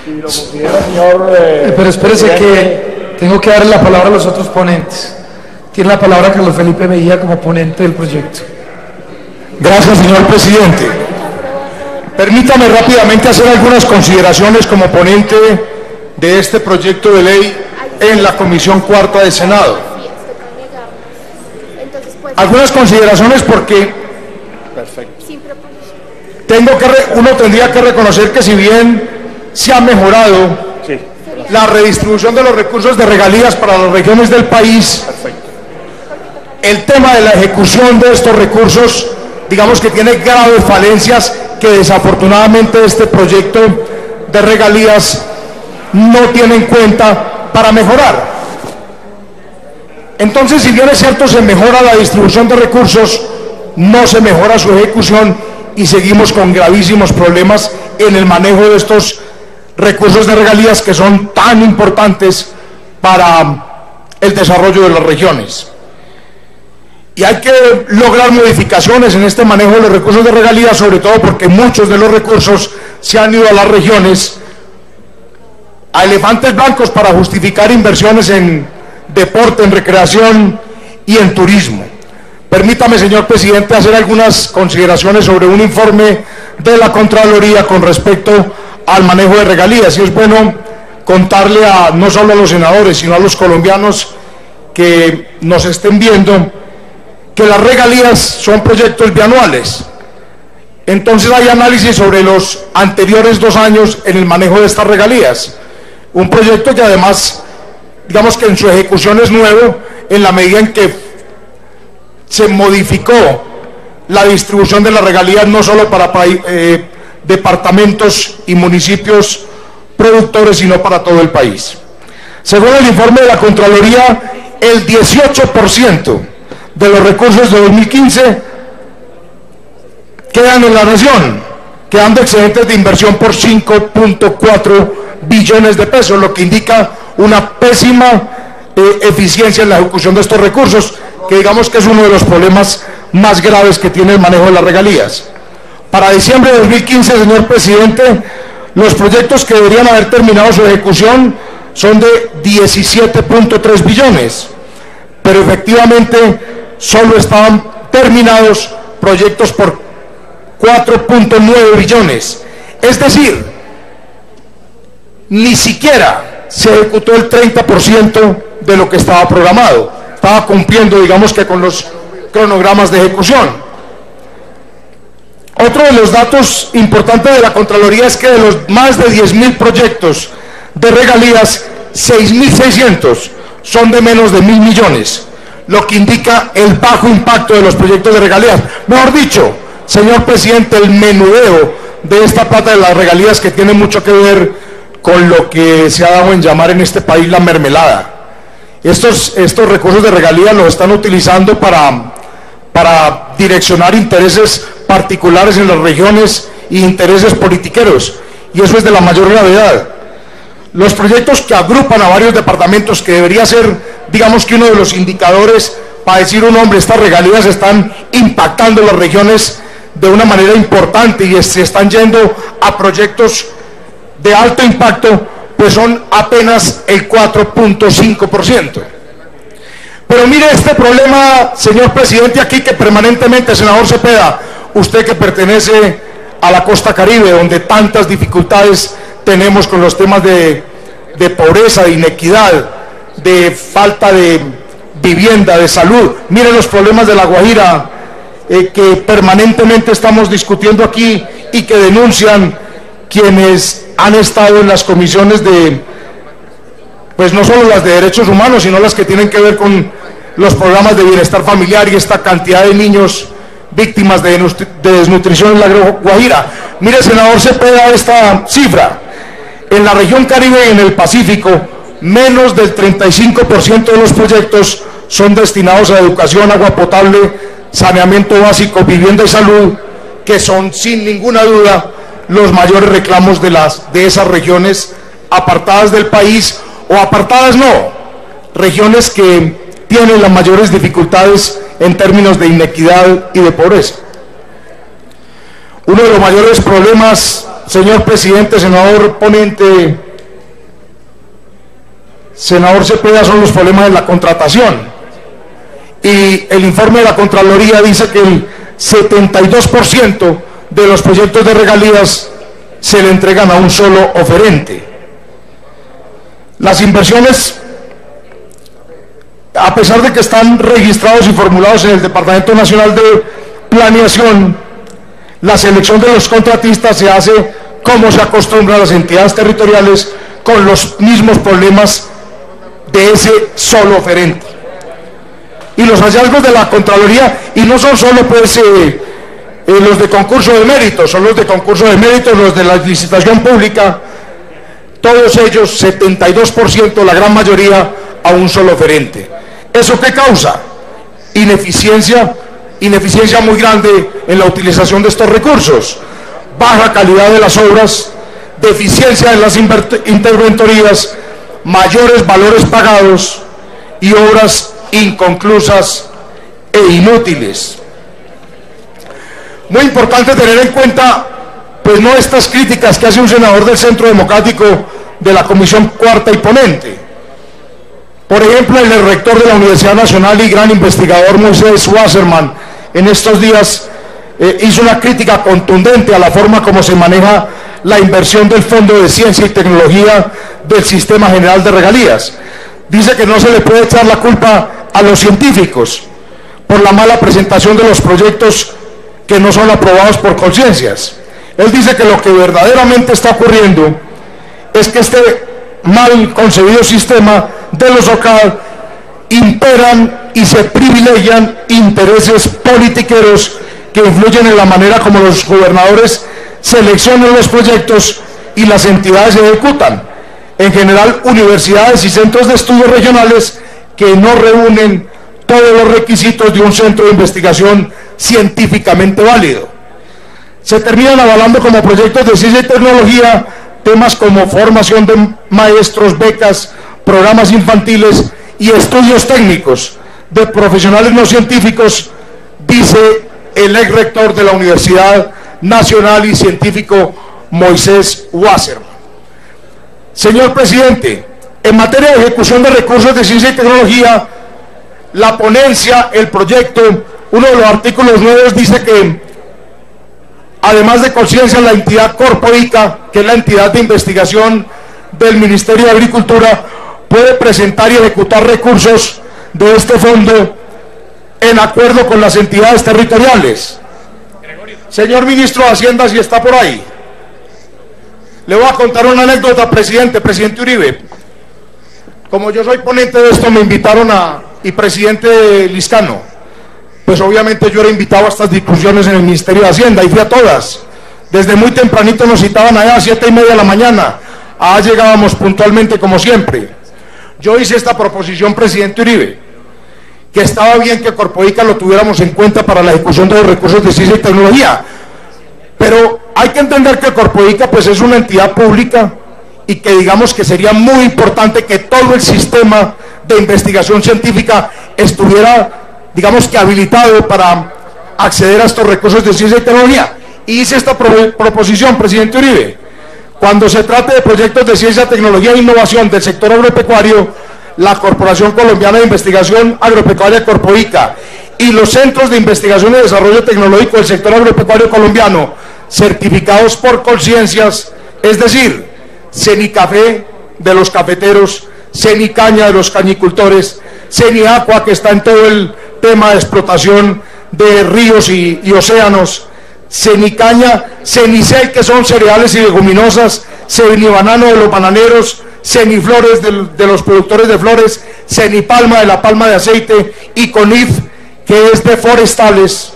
Si lo considera, señor... pero espérese que tengo que darle la palabra a los otros ponentes. Tiene la palabra Carlos Felipe Mejía como ponente del proyecto. Gracias, señor presidente. Permítame rápidamente hacer algunas consideraciones como ponente de este proyecto de ley en la Comisión Cuarta del Senado. Algunas consideraciones porque uno tendría que reconocer que si bien se ha mejorado la redistribución de los recursos de regalías para las regiones del país, el tema de la ejecución de estos recursos, digamos que tiene graves falencias que desafortunadamente este proyecto de regalías no tiene en cuenta para mejorar. Entonces, si bien es cierto, se mejora la distribución de recursos, no se mejora su ejecución y seguimos con gravísimos problemas en el manejo de estos recursos de regalías que son tan importantes para el desarrollo de las regiones. Y hay que lograr modificaciones en este manejo de los recursos de regalías, sobre todo porque muchos de los recursos se han ido a las regiones a elefantes blancos para justificar inversiones en deporte, en recreación y en turismo. Permítame, señor presidente, hacer algunas consideraciones sobre un informe de la Contraloría con respecto al manejo de regalías. Y es bueno contarle no solo a los senadores, sino a los colombianos que nos estén viendo, que las regalías son proyectos bianuales. Entonces hay análisis sobre los anteriores 2 años en el manejo de estas regalías. Un proyecto que además, digamos que en su ejecución es nuevo, en la medida en que se modificó la distribución de las regalías no solo para departamentos y municipios productores, sino para todo el país. Según el informe de la Contraloría, el 18% de los recursos de 2015 quedan en la nación, quedando excedentes de inversión por 5.4 billones de pesos, lo que indica una pésima eficiencia en la ejecución de estos recursos, que digamos que es uno de los problemas más graves que tiene el manejo de las regalías. Para diciembre de 2015, señor presidente, los proyectos que deberían haber terminado su ejecución son de 17.3 billones, pero efectivamente solo estaban terminados proyectos por 4.9 billones. Es decir, ni siquiera se ejecutó el 30% de lo que estaba programado. Estaba cumpliendo, digamos que con los cronogramas de ejecución. Otro de los datos importantes de la Contraloría es que de los más de 10.000 proyectos de regalías, 6.600 son de menos de 1.000 millones, lo que indica el bajo impacto de los proyectos de regalías. Mejor dicho, señor presidente, el menudeo de esta plata de las regalías, que tiene mucho que ver con lo que se ha dado en llamar en este país la mermelada. Estos recursos de regalías los están utilizando para direccionar intereses particulares en las regiones y intereses politiqueros, y eso es de la mayor gravedad. Los proyectos que agrupan a varios departamentos, que debería ser, digamos que uno de los indicadores para decir un hombre, estas regalías están impactando las regiones de una manera importante y se están yendo a proyectos de alto impacto, pues son apenas el 4.5%. Pero mire este problema, señor presidente, aquí que permanentemente, senador Cepeda, usted que pertenece a la costa Caribe, donde tantas dificultades tenemos con los temas de pobreza, de inequidad, de falta de vivienda, de salud. Mire los problemas de La Guajira, que permanentemente estamos discutiendo aquí y que denuncian quienes han estado en las comisiones pues no solo las de derechos humanos, sino las que tienen que ver con los programas de bienestar familiar y esta cantidad de niños víctimas de desnutrición en La Guajira. Mire, senador Cepeda, esta cifra: en la región Caribe y en el Pacífico, menos del 35% de los proyectos son destinados a educación, agua potable, saneamiento básico, vivienda y salud, que son sin ninguna duda los mayores reclamos de esas regiones apartadas del país, o apartadas no, regiones que tienen las mayores dificultades en términos de inequidad y de pobreza. Uno de los mayores problemas, señor presidente, senador ponente, senador Cepeda, son los problemas de la contratación. Y el informe de la Contraloría dice que el 72% de los proyectos de regalías se le entregan a un solo oferente. Las inversiones, a pesar de que están registrados y formulados en el Departamento Nacional de Planeación, la selección de los contratistas se hace como se acostumbra a las entidades territoriales, con los mismos problemas de ese solo oferente. Y los hallazgos de la Contraloría, y no son solo pues los de concurso de mérito, son los de concurso de mérito, los de la licitación pública, todos ellos, 72%, la gran mayoría, a un solo oferente. ¿Eso qué causa? Ineficiencia muy grande en la utilización de estos recursos, baja calidad de las obras, deficiencia en las interventorías, mayores valores pagados y obras inconclusas e inútiles. Muy importante tener en cuenta, pues, no estas críticas que hace un senador del Centro Democrático de la Comisión Cuarta y ponente. Por ejemplo, el rector de la Universidad Nacional y gran investigador Moisés Wasserman en estos días hizo una crítica contundente a la forma como se maneja la inversión del Fondo de Ciencia y Tecnología del Sistema General de Regalías. Dice que no se le puede echar la culpa a los científicos por la mala presentación de los proyectos que no son aprobados por conciencias. Él dice que lo que verdaderamente está ocurriendo es que este mal concebido sistema de los OCAD imperan y se privilegian intereses politiqueros que influyen en la manera como los gobernadores seleccionan los proyectos y las entidades se ejecutan. En general, universidades y centros de estudios regionales que no reúnen todos los requisitos de un centro de investigación científicamente válido. Se terminan avalando como proyectos de ciencia y tecnología temas como formación de maestros, becas, programas infantiles y estudios técnicos de profesionales no científicos, dice el ex rector de la Universidad Nacional y científico Moisés Wasserman. Señor presidente, en materia de ejecución de recursos de ciencia y tecnología, la ponencia, el proyecto, uno de los artículos nuevos dice que, además de conciencia, la entidad Corpoica, que es la entidad de investigación del Ministerio de Agricultura, puede presentar y ejecutar recursos de este fondo en acuerdo con las entidades territoriales. Señor ministro de Hacienda, si está por ahí, le voy a contar una anécdota, presidente Uribe. Como yo soy ponente de esto, me invitaron y presidente Liscano, pues obviamente yo era invitado a estas discusiones en el Ministerio de Hacienda y fui a todas. Desde muy tempranito nos citaban allá a 7:30 de la mañana, allá llegábamos puntualmente como siempre. Yo hice esta proposición, presidente Uribe, que estaba bien que Corpoica lo tuviéramos en cuenta para la ejecución de los recursos de ciencia y tecnología, pero hay que entender que Corpoica pues es una entidad pública y que digamos que sería muy importante que todo el sistema de investigación científica estuviera, digamos que habilitado para acceder a estos recursos de ciencia y tecnología. Y hice esta proposición, presidente Uribe. Cuando se trate de proyectos de ciencia, tecnología e innovación del sector agropecuario, la Corporación Colombiana de Investigación Agropecuaria Corpoica y los centros de investigación y desarrollo tecnológico del sector agropecuario colombiano, certificados por conciencias, es decir, CENICAFé de los cafeteros, CENICAña de los cañicultores, CENIACUA, que está en todo el tema de explotación de ríos y océanos, CENICAña, CENICEL, que son cereales y leguminosas, CENIBANANO de los bananeros, CENIFLORES de los productores de flores, CENIPALMA de la palma de aceite y CONIF, que es de forestales,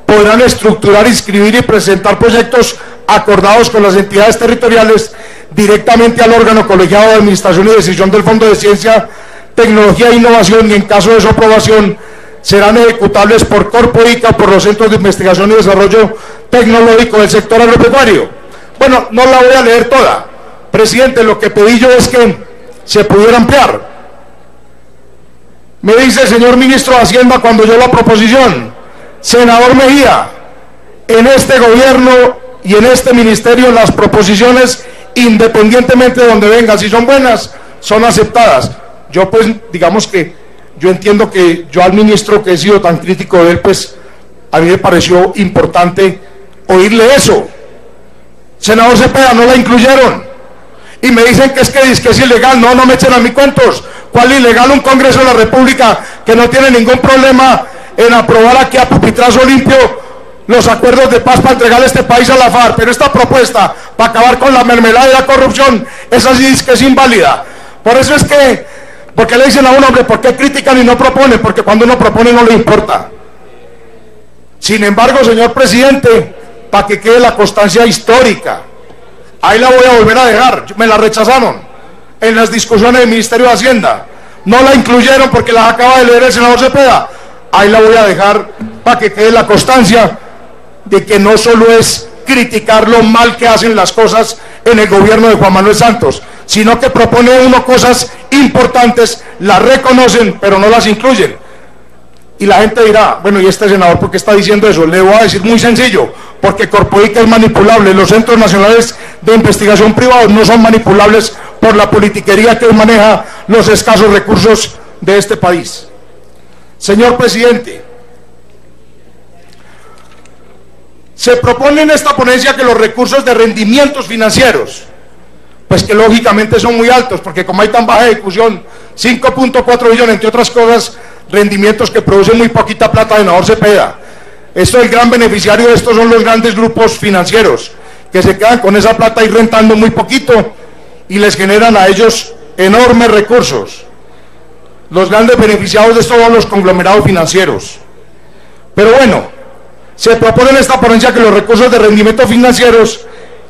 podrán estructurar, inscribir y presentar proyectos acordados con las entidades territoriales directamente al órgano colegiado de administración y decisión del Fondo de Ciencia, Tecnología e Innovación, y en caso de su aprobación serán ejecutables por Corpoica o por los centros de investigación y desarrollo tecnológico del sector agropecuario. Bueno, no la voy a leer toda, presidente, lo que pedí yo es que se pudiera ampliar. Me dice el señor ministro de Hacienda cuando yo la proposición: senador Mejía, en este gobierno y en este ministerio las proposiciones, independientemente de donde vengan, si son buenas, son aceptadas. Yo pues, digamos que yo entiendo que yo al ministro que he sido tan crítico de él, pues a mí me pareció importante oírle eso. Senador Cepeda, no la incluyeron. Y me dicen que es ilegal. No, no me echen a mí cuentos. ¿Cuál ilegal? Un Congreso de la República que no tiene ningún problema en aprobar aquí a pupitrazo limpio los acuerdos de paz para entregar este país a la FARC. Pero esta propuesta para acabar con la mermelada y la corrupción, esa sí es que es inválida. Por eso es que, porque le dicen a un hombre, ¿por qué critican y no proponen? Porque cuando uno propone no le importa. Sin embargo, señor presidente, para que quede la constancia histórica, ahí la voy a volver a dejar. Me la rechazaron en las discusiones del Ministerio de Hacienda. No la incluyeron porque la acaba de leer el senador Cepeda. Ahí la voy a dejar para que quede la constancia de que no solo es criticar lo mal que hacen las cosas en el gobierno de Juan Manuel Santos, sino que propone uno cosas importantes, las reconocen, pero no las incluyen. Y la gente dirá, bueno, ¿y este senador por qué está diciendo eso? Le voy a decir muy sencillo, porque Corpoica es manipulable. Los centros nacionales de investigación privados no son manipulables por la politiquería que maneja los escasos recursos de este país. Señor presidente, se propone en esta ponencia que los recursos de rendimientos financieros, pues que lógicamente son muy altos, porque como hay tan baja ejecución, 5.4 billones, entre otras cosas, rendimientos que producen muy poquita plata, senador Cepeda. Esto, el gran beneficiario de esto son los grandes grupos financieros, que se quedan con esa plata y rentando muy poquito, y les generan a ellos enormes recursos. Los grandes beneficiados de esto son los conglomerados financieros. Pero bueno, se propone en esta ponencia que los recursos de rendimientos financieros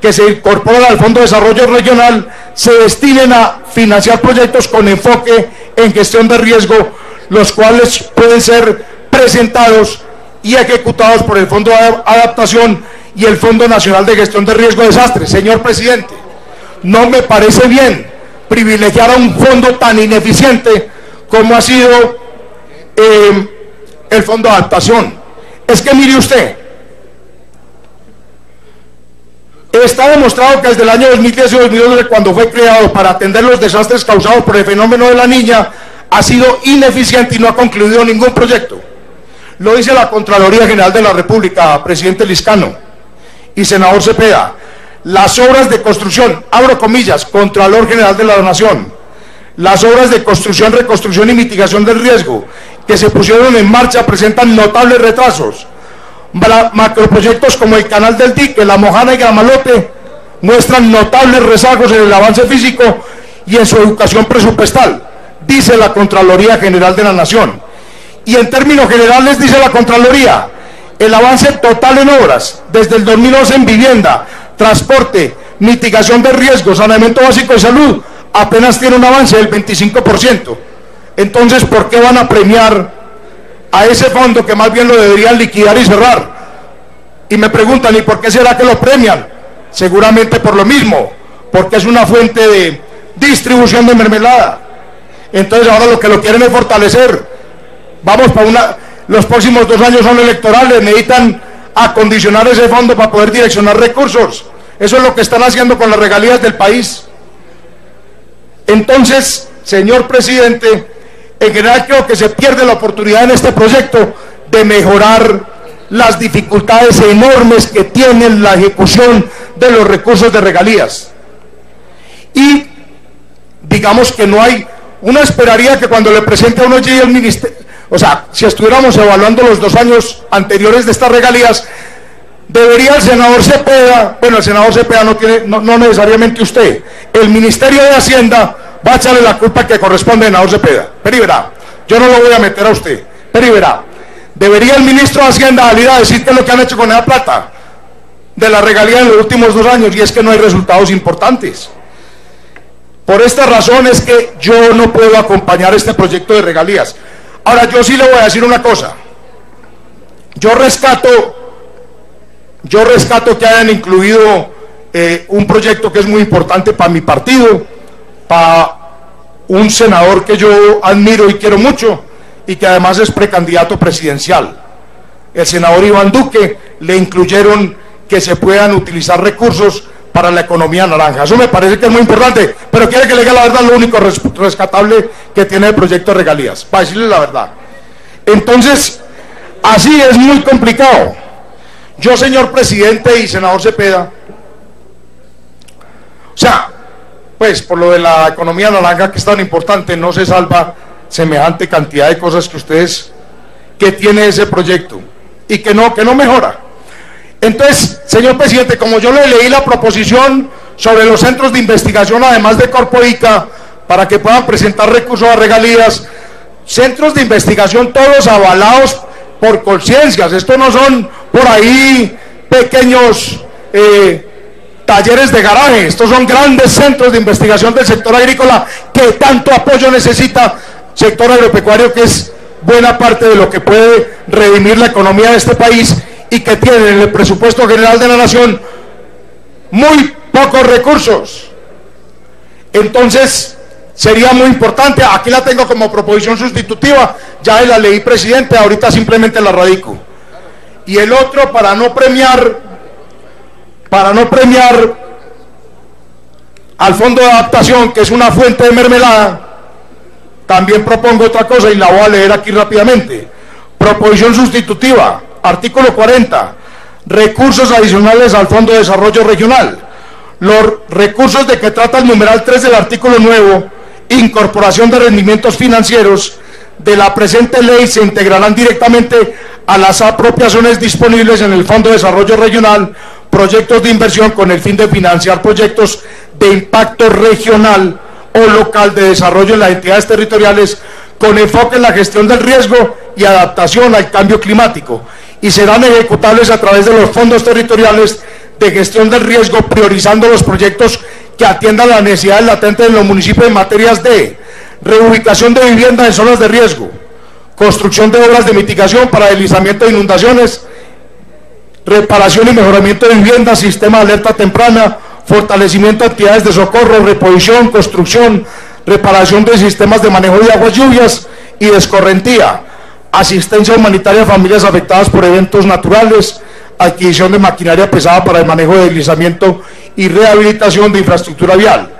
que se incorporan al Fondo de Desarrollo Regional se destinen a financiar proyectos con enfoque en gestión de riesgo, los cuales pueden ser presentados y ejecutados por el Fondo de Adaptación y el Fondo Nacional de Gestión de Riesgo de Desastres. Señor presidente, no me parece bien privilegiar a un fondo tan ineficiente como ha sido el Fondo de Adaptación. Es que mire usted, está demostrado que desde el año 2010 y 2012, cuando fue creado para atender los desastres causados por el fenómeno de la Niña, ha sido ineficiente y no ha concluido ningún proyecto. Lo dice la Contraloría General de la República, presidente Liscano y senador Cepeda. Las obras de construcción, abro comillas, Contralor General de la Nación, las obras de construcción, reconstrucción y mitigación del riesgo que se pusieron en marcha presentan notables retrasos. Macroproyectos como el Canal del Dique, La Mojana y Gramalote muestran notables rezagos en el avance físico y en su educación presupuestal, dice la Contraloría General de la Nación. Y en términos generales dice la Contraloría, el avance total en obras desde el 2011 en vivienda, transporte, mitigación de riesgos, saneamiento básico de salud, apenas tiene un avance del 25%. Entonces, ¿por qué van a premiar a ese fondo que más bien lo deberían liquidar y cerrar? Y me preguntan, ¿y por qué será que lo premian? Seguramente por lo mismo, porque es una fuente de distribución de mermelada. Entonces ahora lo que lo quieren es fortalecer. Vamos para los próximos 2 años son electorales, necesitan acondicionar ese fondo para poder direccionar recursos. Eso es lo que están haciendo con las regalías del país. Entonces, señor presidente, en general creo que se pierde la oportunidad en este proyecto de mejorar las dificultades enormes que tiene la ejecución de los recursos de regalías. Y digamos que no hay, uno esperaría que cuando le presente a uno llegue el ministerio, o sea, si estuviéramos evaluando los 2 años anteriores de estas regalías, debería el senador Cepeda, bueno, el senador Cepeda no necesariamente usted, el Ministerio de Hacienda va a echarle la culpa que corresponde al senador Cepeda. Pero y verá, yo no lo voy a meter a usted, pero y verá, debería el ministro de Hacienda salir a decir qué es lo que han hecho con esa plata de la regalía en los últimos 2 años, y es que no hay resultados importantes. Por esta razón es que yo no puedo acompañar este proyecto de regalías. Ahora, yo sí le voy a decir una cosa, yo rescato que hayan incluido un proyecto que es muy importante para mi partido, para un senador que yo admiro y quiero mucho, y que además es precandidato presidencial. El senador Iván Duque, le incluyeron que se puedan utilizar recursos para la economía naranja. Eso me parece que es muy importante, pero quiere que le diga la verdad, lo único rescatable que tiene el proyecto de regalías, para decirle la verdad. Entonces, así es muy complicado. Yo, señor presidente y senador Cepeda, o sea, pues por lo de la economía naranja, que es tan importante, no se salva semejante cantidad de cosas que tiene ese proyecto y que no mejora. Entonces, señor presidente, como yo le leí la proposición sobre los centros de investigación, además de Corpoica, para que puedan presentar recursos a regalías, centros de investigación todos avalados por conciencias, estos no son por ahí pequeños talleres de garaje, estos son grandes centros de investigación del sector agrícola que tanto apoyo necesita, sector agropecuario que es buena parte de lo que puede redimir la economía de este país y que tiene en el presupuesto general de la nación muy pocos recursos. Entonces sería muy importante, aquí la tengo como proposición sustitutiva, ya la leí, presidente, ahorita simplemente la radico. Y el otro, para no premiar al fondo de adaptación, que es una fuente de mermelada, también propongo otra cosa y la voy a leer aquí rápidamente. Proposición sustitutiva, artículo 40, recursos adicionales al Fondo de Desarrollo Regional. Los recursos de que trata el numeral 3 del artículo nuevo, incorporación de rendimientos financieros de la presente ley, se integrarán directamente a las apropiaciones disponibles en el Fondo de Desarrollo Regional, proyectos de inversión con el fin de financiar proyectos de impacto regional o local de desarrollo en las entidades territoriales con enfoque en la gestión del riesgo y adaptación al cambio climático, y serán ejecutables a través de los fondos territoriales de gestión del riesgo, priorizando los proyectos que atiendan las necesidades latentes en los municipios en materias de reubicación de viviendas en zonas de riesgo, construcción de obras de mitigación para deslizamiento de inundaciones, reparación y mejoramiento de viviendas, sistema de alerta temprana, fortalecimiento de actividades de socorro, reposición, construcción, reparación de sistemas de manejo de aguas lluvias y de escorrentía, asistencia humanitaria a familias afectadas por eventos naturales, adquisición de maquinaria pesada para el manejo de deslizamiento y rehabilitación de infraestructura vial.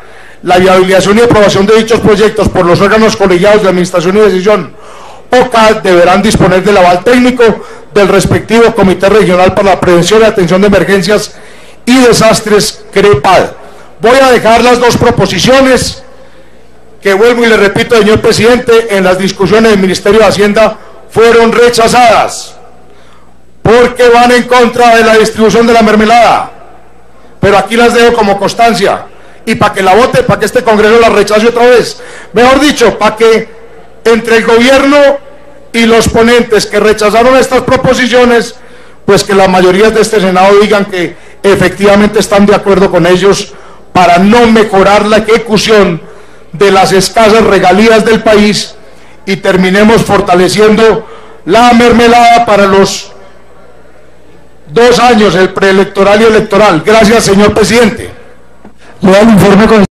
La viabilización y aprobación de dichos proyectos por los órganos colegiados de administración y decisión OCA deberán disponer del aval técnico del respectivo Comité Regional para la Prevención y Atención de Emergencias y Desastres, CREPAD. Voy a dejar las dos proposiciones que, vuelvo y le repito, señor presidente, en las discusiones del Ministerio de Hacienda fueron rechazadas porque van en contra de la distribución de la mermelada, pero aquí las dejo como constancia y para que la vote, para que este Congreso la rechace otra vez, mejor dicho, para que entre el gobierno y los ponentes que rechazaron estas proposiciones, pues que la mayoría de este Senado digan que efectivamente están de acuerdo con ellos para no mejorar la ejecución de las escasas regalías del país y terminemos fortaleciendo la mermelada para los 2 años, el preelectoral y electoral. Gracias, señor presidente. Le da el informe con